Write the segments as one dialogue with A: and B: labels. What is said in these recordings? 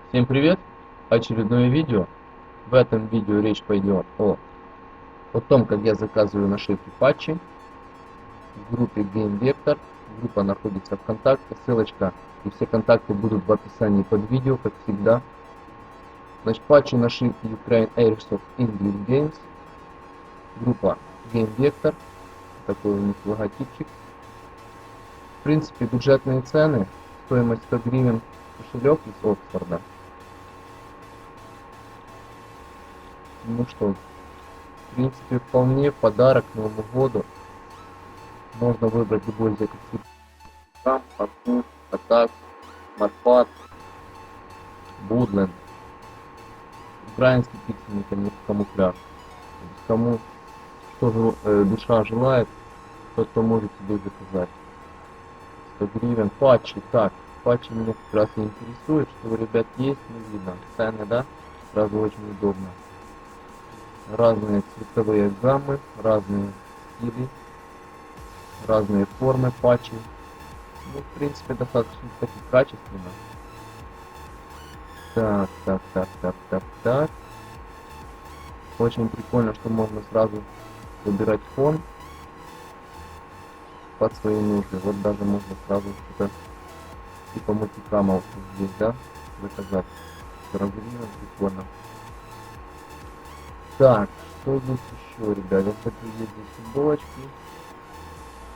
A: Всем привет! Очередное видео. В этом видео речь пойдет о том, как я заказываю нашивки патчи в группе Game Vector. Группа находится ВКонтакте, ссылочка и все контакты будут в описании под видео, как всегда. Значит, патчи нашивки Ukraine Airsoft English Games. Группа Game Vector. Такой у них логотипчик. В принципе, бюджетные цены. Стоимость 100 гривен кошелек из Оксфорда. Ну что, в принципе, вполне подарок к Новому году. Можно выбрать любой из этих типов. Там, Паркур, Атак, Марпат, Вудленд. Украинский пиксельный камуфляж. Кому что душа желает, тот может себе заказать. 100 гривен. Патчи. Так, патчи меня как раз и интересует, что у ребят есть, не видно. Цены, да? Сразу очень удобно. Разные цветовые гаммы, разные стили, разные формы патчей. Ну, в принципе, достаточно таки качественно. Так. Очень прикольно, что можно сразу выбирать фон под свои нужды. Вот даже можно сразу что-то типа мультикама здесь, да, заказать. Разрезано, прикольно. Так, что здесь еще, ребят? Вот такие есть здесь футболочки.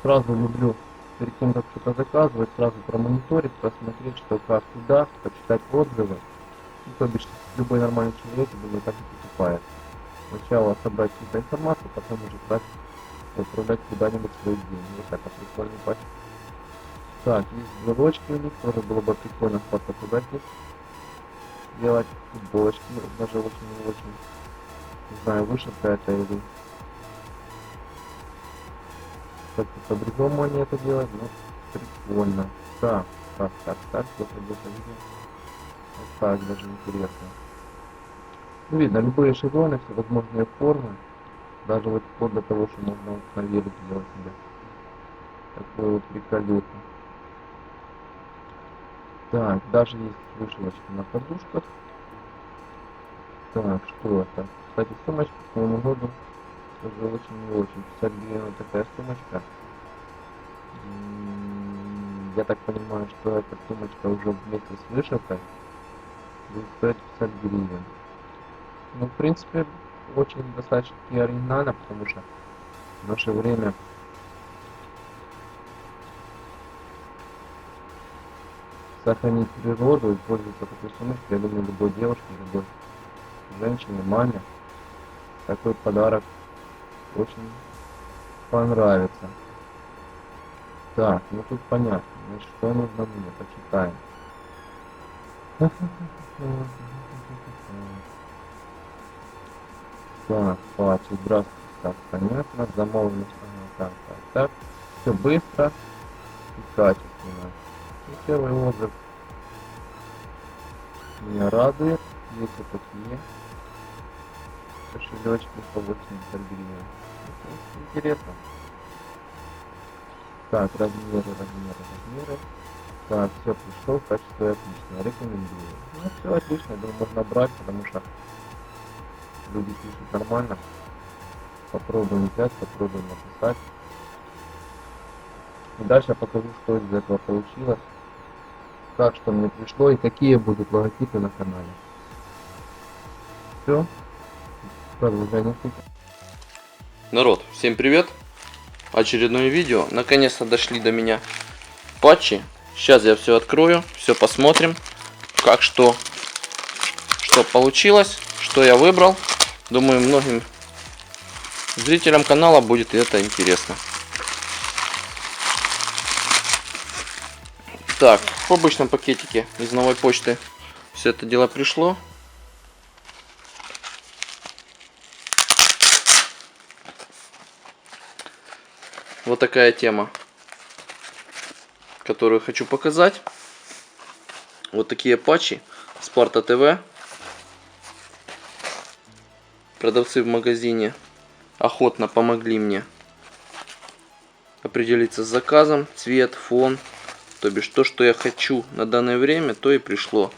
A: Сразу люблю перед тем, как что-то заказывать, сразу промониторить, посмотреть, что как туда, почитать отзывы. Ну, то бишь, любой нормальный человек, думаю, так и покупает. Сначала собрать какую-то информацию, потом уже брать и отправлять куда-нибудь свои деньги. Вот так, прикольный патч. Так, есть брелочки у них, тоже было бы прикольно фотографии делать. Футболочки, даже очень, не знаю, вышивка это или как-то по-другому они это делают, но прикольно. Так, где-то видел. Вот так даже интересно. Ну, видно, любые шаблоны, всевозможные формы. Даже вот вплоть до того, что можно вот на велике сделать себе. Такой вот приколюха. Так, даже есть вышивочки на подушках. Так, что это? Кстати, сумочка к Новому году тоже очень и очень. 50 гривен вот такая сумочка. Я так понимаю, что эта сумочка уже вместе с вышивкой будет стоить 50 гривен. Ну, в принципе, очень достаточно оригинально, потому что в наше время сохранить природу и пользоваться такой сумочкой, я думаю, любой девушке, любой женщине, маме такой подарок очень понравится. Так, ну тут понятно, значит, что нужно мне, почитаем. Так, патчи, здравствуйте, так, понятно, замолвленность, так. Все быстро и качественно. И первый отзыв меня радует, есть вот такие кошелечки по 80 гривен. Интересно. Так, размеры. Так, все пришло, качество отличное, рекомендую. Ну, все отлично, я думаю, можно брать, потому что люди пишут нормально. Попробуем взять, попробуем написать. И дальше я покажу, что из этого получилось, как что мне пришло и какие будут логотипы на канале. Все, продолжение.
B: Народ, всем привет! Очередное видео. Наконец-то дошли до меня патчи. Сейчас я все открою, все посмотрим, как что получилось, что я выбрал. Думаю, многим зрителям канала будет это интересно. Так, в обычном пакетике из новой почты все это дело пришло. Вот такая тема, которую хочу показать. Вот такие патчи Спарта ТВ. Продавцы в магазине охотно помогли мне определиться с заказом, цвет, фон. То бишь то, что я хочу на данное время, то и пришло.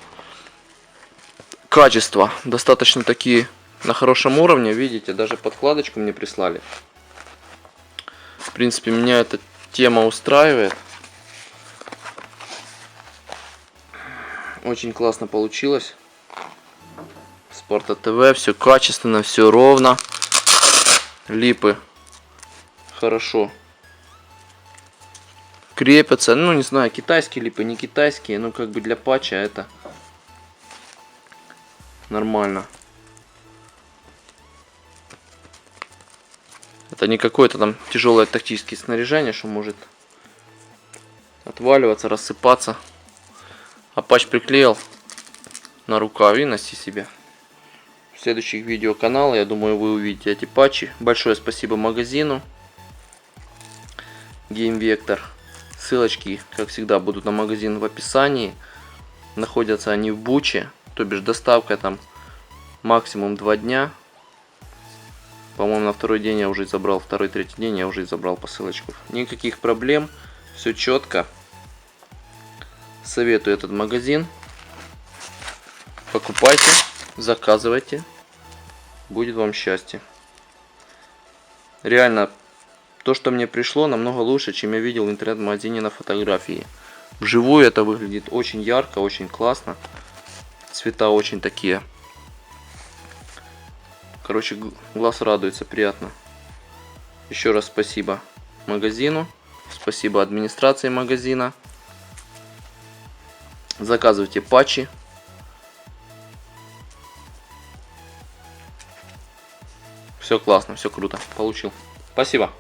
B: Качество достаточно такие на хорошем уровне. Видите, даже подкладочку мне прислали. В принципе, меня эта тема устраивает. Очень классно получилось. Спорта ТВ, все качественно, все ровно. Липы хорошо крепятся. Ну, не знаю, китайские липы, не китайские, но как бы для патча это нормально. Это не какое-то там тяжелое тактическое снаряжение, что может отваливаться, рассыпаться. А патч приклеил на рукав и носи себе. В следующих видео канала, я думаю, вы увидите эти патчи. Большое спасибо магазину Game Vector. Ссылочки, как всегда, будут на магазин в описании. Находятся они в Буче, то бишь доставка там максимум 2 дня. По-моему, на второй день я уже забрал, второй-третий день я уже забрал посылочку. Никаких проблем, все четко. Советую этот магазин. Покупайте, заказывайте. Будет вам счастье. Реально, то, что мне пришло, намного лучше, чем я видел в интернет-магазине на фотографии. Вживую это выглядит очень ярко, очень классно. Цвета очень такие. Короче, глаз радуется, приятно. Еще раз спасибо магазину. Спасибо администрации магазина. Заказывайте патчи. Все классно, все круто. Получил. Спасибо.